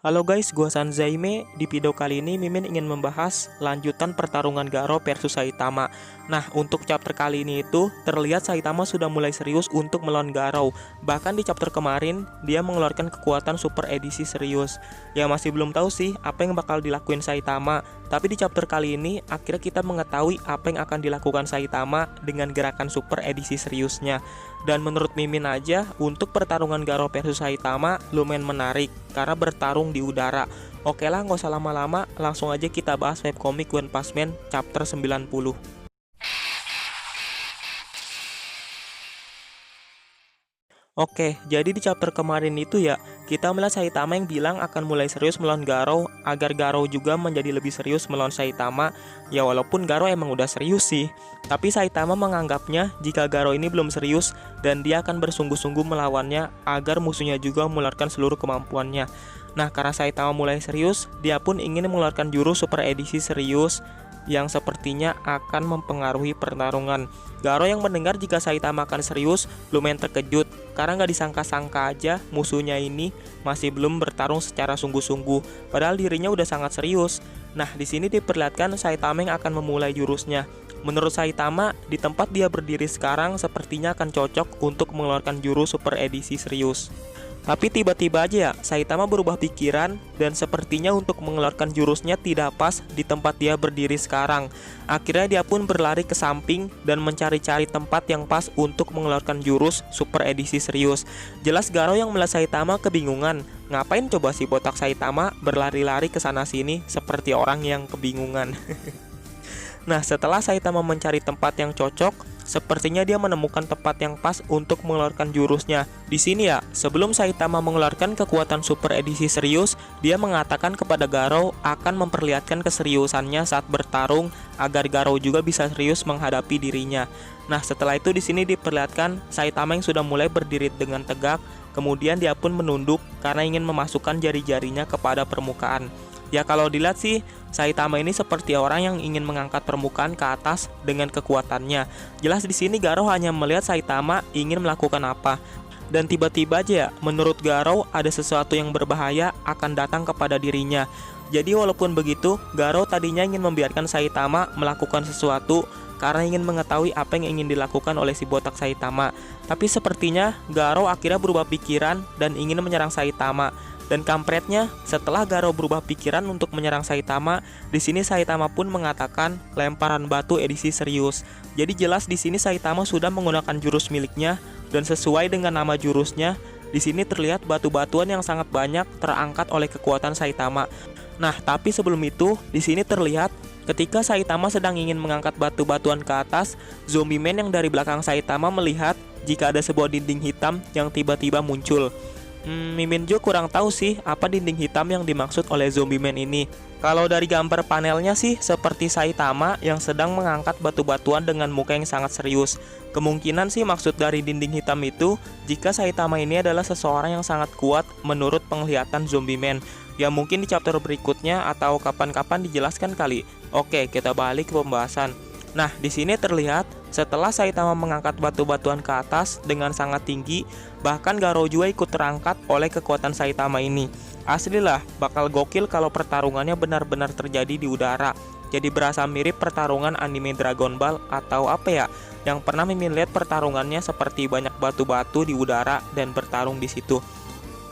Halo guys, gua Sanzaime. Di video kali ini Mimin ingin membahas lanjutan pertarungan Garo versus Saitama. Nah, untuk chapter kali ini itu terlihat Saitama sudah mulai serius untuk melawan Garo. Bahkan di chapter kemarin dia mengeluarkan kekuatan super edisi serius. Ya masih belum tahu sih apa yang bakal dilakuin Saitama. Tapi di chapter kali ini akhirnya kita mengetahui apa yang akan dilakukan Saitama dengan gerakan super edisi seriusnya. Dan menurut Mimin aja, untuk pertarungan Garo versus Saitama lumayan menarik karena bertarung di udara. Oke lah, nggak usah lama-lama, langsung aja kita bahas webcomic One Punch Man chapter 90. Oke, jadi di chapter kemarin itu ya, kita melihat Saitama yang bilang akan mulai serius melawan Garo, agar Garo juga menjadi lebih serius melawan Saitama. Ya walaupun Garo emang udah serius sih, tapi Saitama menganggapnya jika Garo ini belum serius dan dia akan bersungguh-sungguh melawannya agar musuhnya juga mengeluarkan seluruh kemampuannya. Nah, karena Saitama mulai serius, dia pun ingin mengeluarkan jurus super edisi serius yang sepertinya akan mempengaruhi pertarungan. Garo yang mendengar jika Saitama akan serius lumayan terkejut karena nggak disangka-sangka aja musuhnya ini masih belum bertarung secara sungguh-sungguh, padahal dirinya udah sangat serius. Nah, di sini diperlihatkan Saitama yang akan memulai jurusnya. Menurut Saitama, di tempat dia berdiri sekarang sepertinya akan cocok untuk mengeluarkan jurus super edisi serius. Tapi tiba-tiba aja ya, Saitama berubah pikiran dan sepertinya untuk mengeluarkan jurusnya tidak pas di tempat dia berdiri sekarang. Akhirnya dia pun berlari ke samping dan mencari-cari tempat yang pas untuk mengeluarkan jurus super edisi serius. Jelas Garo yang melihat Saitama kebingungan. Ngapain coba si botak Saitama berlari-lari ke sana sini seperti orang yang kebingungan. Nah, setelah Saitama mencari tempat yang cocok, sepertinya dia menemukan tempat yang pas untuk mengeluarkan jurusnya. Di sini ya, sebelum Saitama mengeluarkan kekuatan super edisi serius, dia mengatakan kepada Garo akan memperlihatkan keseriusannya saat bertarung agar Garo juga bisa serius menghadapi dirinya. Nah, setelah itu di sini diperlihatkan Saitama yang sudah mulai berdiri dengan tegak, kemudian dia pun menunduk karena ingin memasukkan jari-jarinya kepada permukaan. Ya kalau dilihat sih, Saitama ini seperti orang yang ingin mengangkat permukaan ke atas dengan kekuatannya. Jelas di sini Garo hanya melihat Saitama ingin melakukan apa. Dan tiba-tiba aja ya, menurut Garo ada sesuatu yang berbahaya akan datang kepada dirinya. Jadi walaupun begitu, Garo tadinya ingin membiarkan Saitama melakukan sesuatu karena ingin mengetahui apa yang ingin dilakukan oleh si botak Saitama. Tapi sepertinya Garo akhirnya berubah pikiran dan ingin menyerang Saitama. Dan kampretnya, setelah Garo berubah pikiran untuk menyerang Saitama, di sini Saitama pun mengatakan lemparan batu edisi serius. Jadi jelas di sini Saitama sudah menggunakan jurus miliknya dan sesuai dengan nama jurusnya, di sini terlihat batu-batuan yang sangat banyak terangkat oleh kekuatan Saitama. Nah, tapi sebelum itu, di sini terlihat ketika Saitama sedang ingin mengangkat batu-batuan ke atas, Zombie Man yang dari belakang Saitama melihat jika ada sebuah dinding hitam yang tiba-tiba muncul. Mimin juga kurang tahu sih apa dinding hitam yang dimaksud oleh Zombie Man ini. Kalau dari gambar panelnya sih seperti Saitama yang sedang mengangkat batu-batuan dengan muka yang sangat serius. Kemungkinan sih maksud dari dinding hitam itu jika Saitama ini adalah seseorang yang sangat kuat menurut penglihatan Zombie Man. Ya mungkin di chapter berikutnya atau kapan-kapan dijelaskan kali. Oke, kita balik ke pembahasan. Nah, di sini terlihat setelah Saitama mengangkat batu-batuan ke atas dengan sangat tinggi, bahkan Garo juga ikut terangkat oleh kekuatan Saitama ini. Aslilah, bakal gokil kalau pertarungannya benar-benar terjadi di udara. Jadi berasa mirip pertarungan anime Dragon Ball atau apa ya, yang pernah Mimin lihat pertarungannya seperti banyak batu-batu di udara dan bertarung di situ.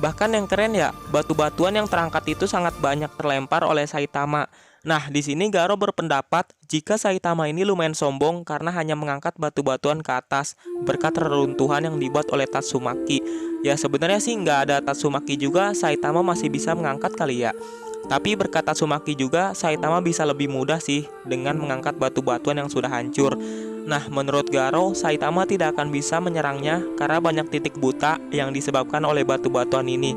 Bahkan yang keren ya, batu-batuan yang terangkat itu sangat banyak terlempar oleh Saitama. Nah, di sini Garo berpendapat jika Saitama ini lumayan sombong karena hanya mengangkat batu-batuan ke atas berkat reruntuhan yang dibuat oleh Tatsumaki. Ya sebenarnya sih nggak ada Tatsumaki juga Saitama masih bisa mengangkat kali ya. Tapi berkat Tatsumaki juga Saitama bisa lebih mudah sih dengan mengangkat batu-batuan yang sudah hancur. Nah, menurut Garo, Saitama tidak akan bisa menyerangnya karena banyak titik buta yang disebabkan oleh batu-batuan ini.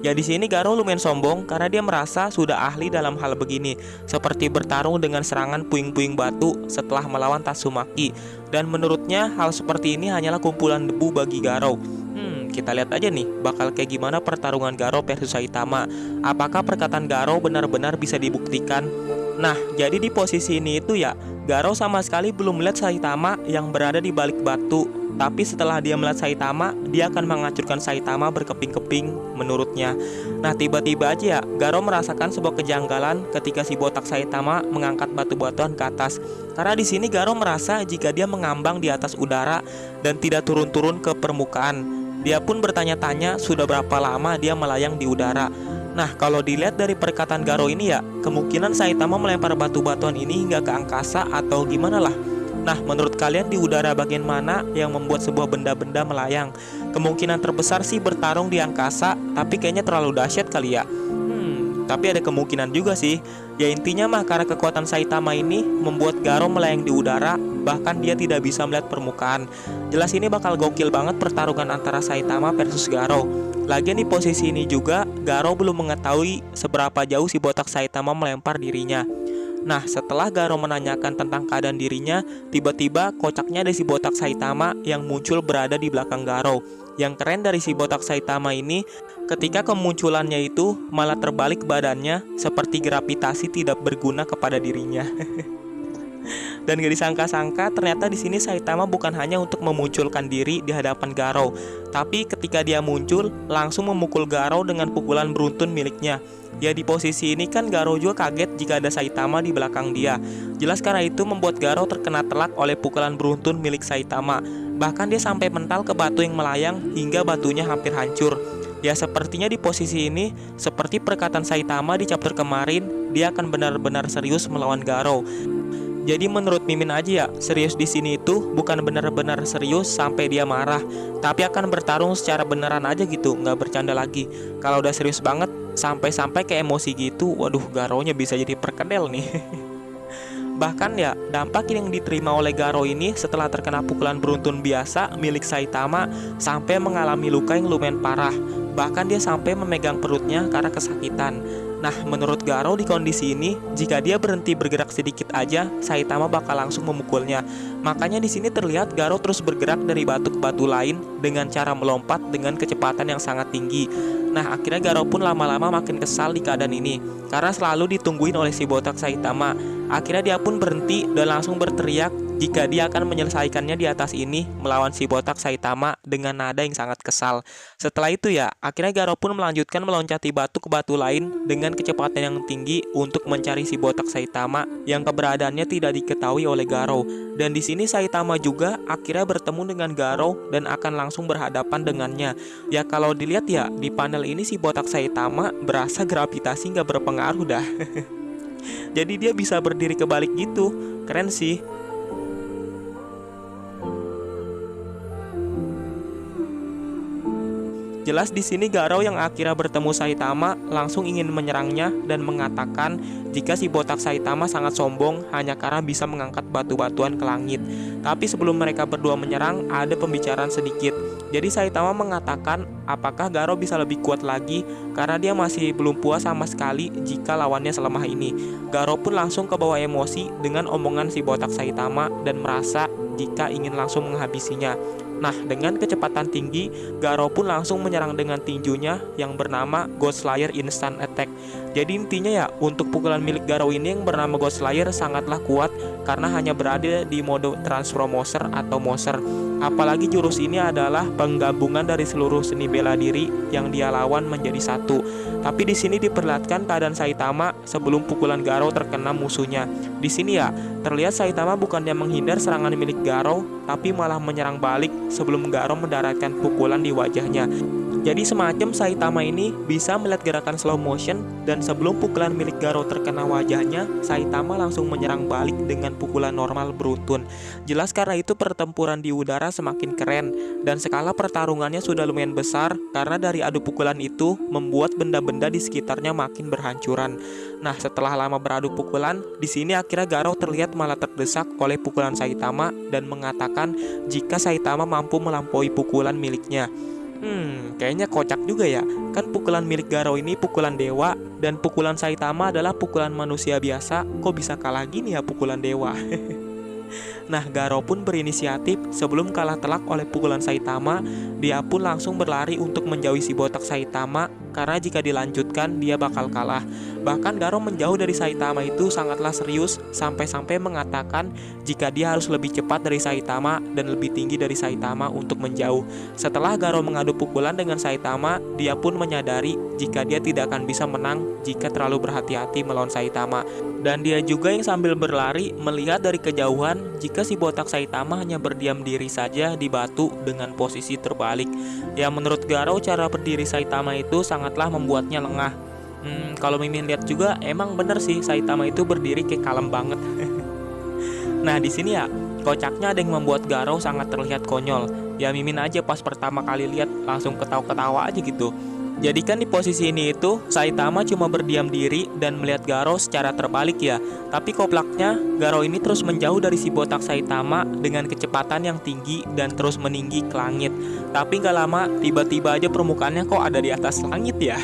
Ya di sini Garo lumayan sombong karena dia merasa sudah ahli dalam hal begini, seperti bertarung dengan serangan puing-puing batu setelah melawan Tatsumaki. Dan menurutnya hal seperti ini hanyalah kumpulan debu bagi Garo. Kita lihat aja nih bakal kayak gimana pertarungan Garo versus Saitama. Apakah perkataan Garo benar-benar bisa dibuktikan? Nah, jadi di posisi ini itu ya, Garo sama sekali belum melihat Saitama yang berada di balik batu tapi setelah dia melihat Saitama, dia akan menghancurkan Saitama berkeping-keping menurutnya. Nah, tiba-tiba aja ya, Garo merasakan sebuah kejanggalan ketika si botak Saitama mengangkat batu-batuan ke atas. Karena di sini Garo merasa jika dia mengambang di atas udara dan tidak turun-turun ke permukaan. Dia pun bertanya-tanya sudah berapa lama dia melayang di udara. Nah, kalau dilihat dari perkataan Garo ini ya, kemungkinan Saitama melempar batu-batuan ini hingga ke angkasa atau gimana lah. Nah, menurut kalian di udara bagian mana yang membuat sebuah benda-benda melayang? Kemungkinan terbesar sih bertarung di angkasa, tapi kayaknya terlalu dahsyat kali ya. Tapi ada kemungkinan juga sih. Ya intinya mah karena kekuatan Saitama ini membuat Garo melayang di udara, bahkan dia tidak bisa melihat permukaan. Jelas ini bakal gokil banget pertarungan antara Saitama versus Garo. Lagian di posisi ini juga Garo belum mengetahui seberapa jauh si botak Saitama melempar dirinya. Nah, setelah Garo menanyakan tentang keadaan dirinya, tiba-tiba kocaknya ada si botak Saitama yang muncul berada di belakang Garo. Yang keren dari si botak Saitama ini, ketika kemunculannya itu malah terbalik badannya seperti gravitasi tidak berguna kepada dirinya. Dan gak disangka-sangka ternyata di sini Saitama bukan hanya untuk memunculkan diri di hadapan Garo, tapi ketika dia muncul langsung memukul Garo dengan pukulan beruntun miliknya. Ya di posisi ini kan Garo juga kaget jika ada Saitama di belakang dia. Jelas karena itu membuat Garo terkena telak oleh pukulan beruntun milik Saitama. Bahkan dia sampai mental ke batu yang melayang hingga batunya hampir hancur. Ya sepertinya di posisi ini, seperti perkataan Saitama di chapter kemarin, dia akan benar-benar serius melawan Garo. Jadi menurut Mimin aja ya, serius di sini itu bukan benar-benar serius sampai dia marah, tapi akan bertarung secara beneran aja gitu, nggak bercanda lagi. Kalau udah serius banget, sampai-sampai ke emosi gitu, waduh Garonya bisa jadi perkedel nih. Bahkan ya, dampak yang diterima oleh Garo ini setelah terkena pukulan beruntun biasa milik Saitama sampai mengalami luka yang lumayan parah. Bahkan dia sampai memegang perutnya karena kesakitan. Nah, menurut Garo di kondisi ini, jika dia berhenti bergerak sedikit aja, Saitama bakal langsung memukulnya. Makanya di sini terlihat Garo terus bergerak dari batu ke batu lain dengan cara melompat dengan kecepatan yang sangat tinggi. Nah, akhirnya Garo pun lama-lama makin kesal di keadaan ini karena selalu ditungguin oleh si botak Saitama. Akhirnya dia pun berhenti dan langsung berteriak jika dia akan menyelesaikannya di atas ini melawan si botak Saitama dengan nada yang sangat kesal. Setelah itu ya, akhirnya Garo pun melanjutkan meloncati batu ke batu lain dengan kecepatan yang tinggi untuk mencari si botak Saitama yang keberadaannya tidak diketahui oleh Garo. Dan di sini Saitama juga akhirnya bertemu dengan Garo dan akan langsung berhadapan dengannya. Ya kalau dilihat ya, di panel ini si botak Saitama berasa gravitasi nggak berpengaruh dah. Jadi dia bisa berdiri kebalik gitu, keren sih. Jelas di sini Garo yang akhirnya bertemu Saitama langsung ingin menyerangnya dan mengatakan jika si botak Saitama sangat sombong hanya karena bisa mengangkat batu-batuan ke langit. Tapi sebelum mereka berdua menyerang, ada pembicaraan sedikit. Jadi Saitama mengatakan apakah Garo bisa lebih kuat lagi karena dia masih belum puas sama sekali jika lawannya selemah ini. Garo pun langsung kebawa emosi dengan omongan si botak Saitama dan merasa jika ingin langsung menghabisinya. Nah, dengan kecepatan tinggi, Garo pun langsung menyerang dengan tinjunya yang bernama Ghost Slayer Instant Attack. Jadi intinya ya, untuk pukulan milik Garo ini yang bernama Ghost Slayer sangatlah kuat karena hanya berada di mode Transformoser atau Moser. Apalagi jurus ini adalah penggabungan dari seluruh seni bela diri yang dia lawan menjadi satu. Tapi di sini diperlihatkan keadaan Saitama sebelum pukulan Garo terkena musuhnya. Di sini ya, terlihat Saitama bukannya menghindar serangan milik Garo, tapi malah menyerang balik sebelum Garo mendaratkan pukulan di wajahnya. Jadi semacam Saitama ini bisa melihat gerakan slow motion dan sebelum pukulan milik Garo terkena wajahnya, Saitama langsung menyerang balik dengan pukulan normal beruntun. Jelas karena itu pertempuran di udara semakin keren dan skala pertarungannya sudah lumayan besar karena dari adu pukulan itu membuat benda-benda di sekitarnya makin berhancuran. Nah, setelah lama beradu pukulan, di sini akhirnya Garo terlihat malah terdesak oleh pukulan Saitama dan mengatakan jika Saitama mampu melampaui pukulan miliknya. Kayaknya kocak juga ya. Kan pukulan milik Garo ini pukulan dewa dan pukulan Saitama adalah pukulan manusia biasa. Kok bisa kalah gini ya pukulan dewa? Nah, Garo pun berinisiatif sebelum kalah telak oleh pukulan Saitama. Dia pun langsung berlari untuk menjauhi si botak Saitama karena jika dilanjutkan dia bakal kalah. Bahkan Garo menjauh dari Saitama itu sangatlah serius, sampai-sampai mengatakan jika dia harus lebih cepat dari Saitama dan lebih tinggi dari Saitama untuk menjauh. Setelah Garo mengadu pukulan dengan Saitama, dia pun menyadari jika dia tidak akan bisa menang jika terlalu berhati-hati melawan Saitama. Dan dia juga yang sambil berlari melihat dari kejauhan jika si botak Saitama hanya berdiam diri saja di batu dengan posisi terbalik. Ya, menurut Garo cara berdiri Saitama itu sangatlah membuatnya lengah. Kalau Mimin lihat juga emang bener sih Saitama itu berdiri kayak kalem banget. Nah di sini ya kocaknya ada yang membuat Garo sangat terlihat konyol. Ya Mimin aja pas pertama kali lihat langsung ketawa-ketawa aja gitu. Jadi kan di posisi ini itu Saitama cuma berdiam diri dan melihat Garo secara terbalik ya. Tapi koplaknya Garo ini terus menjauh dari si botak Saitama dengan kecepatan yang tinggi dan terus meninggi ke langit. Tapi gak lama tiba-tiba aja permukaannya kok ada di atas langit ya.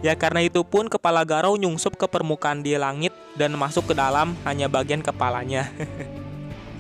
Ya karena itu pun kepala Garo nyungsup ke permukaan di langit dan masuk ke dalam hanya bagian kepalanya.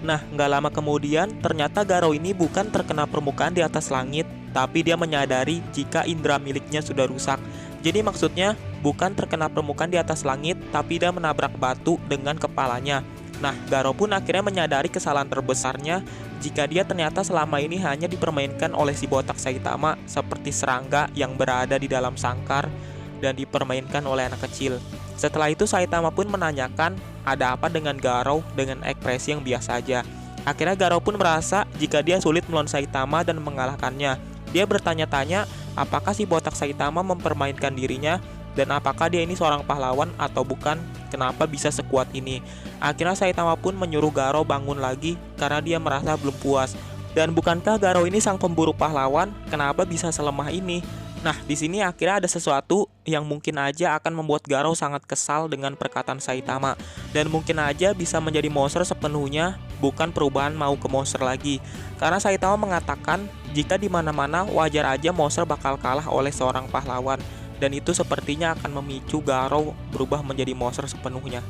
Nah, nggak lama kemudian, ternyata Garo ini bukan terkena permukaan di atas langit, tapi dia menyadari jika indera miliknya sudah rusak. Jadi maksudnya, bukan terkena permukaan di atas langit, tapi dia menabrak batu dengan kepalanya. Nah, Garo pun akhirnya menyadari kesalahan terbesarnya jika dia ternyata selama ini hanya dipermainkan oleh si botak Saitama seperti serangga yang berada di dalam sangkar dan dipermainkan oleh anak kecil. Setelah itu Saitama pun menanyakan ada apa dengan Garo dengan ekspresi yang biasa saja. Akhirnya Garo pun merasa jika dia sulit melawan Saitama dan mengalahkannya. Dia bertanya-tanya apakah si botak Saitama mempermainkan dirinya dan apakah dia ini seorang pahlawan atau bukan, kenapa bisa sekuat ini. Akhirnya Saitama pun menyuruh Garo bangun lagi karena dia merasa belum puas. Dan bukankah Garo ini sang pemburu pahlawan, kenapa bisa selemah ini? Nah, di sini akhirnya ada sesuatu yang mungkin aja akan membuat Garo sangat kesal dengan perkataan Saitama. Dan mungkin aja bisa menjadi monster sepenuhnya, bukan perubahan mau ke monster lagi. Karena Saitama mengatakan, jika di mana-mana wajar aja monster bakal kalah oleh seorang pahlawan. Dan itu sepertinya akan memicu Garo berubah menjadi monster sepenuhnya.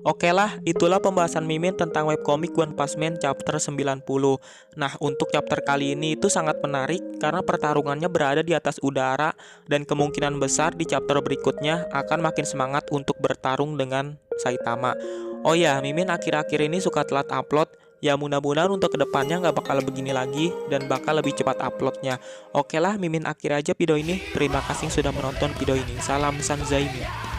Oke lah, itulah pembahasan Mimin tentang webcomic One Punch Man chapter 90. Nah, untuk chapter kali ini itu sangat menarik karena pertarungannya berada di atas udara dan kemungkinan besar di chapter berikutnya akan makin semangat untuk bertarung dengan Saitama. Oh ya, Mimin akhir-akhir ini suka telat upload. Ya mudah-mudahan untuk kedepannya nggak bakal begini lagi dan bakal lebih cepat uploadnya. Oke lah, Mimin akhir aja video ini. Terima kasih sudah menonton video ini. Salam Sanzaimi.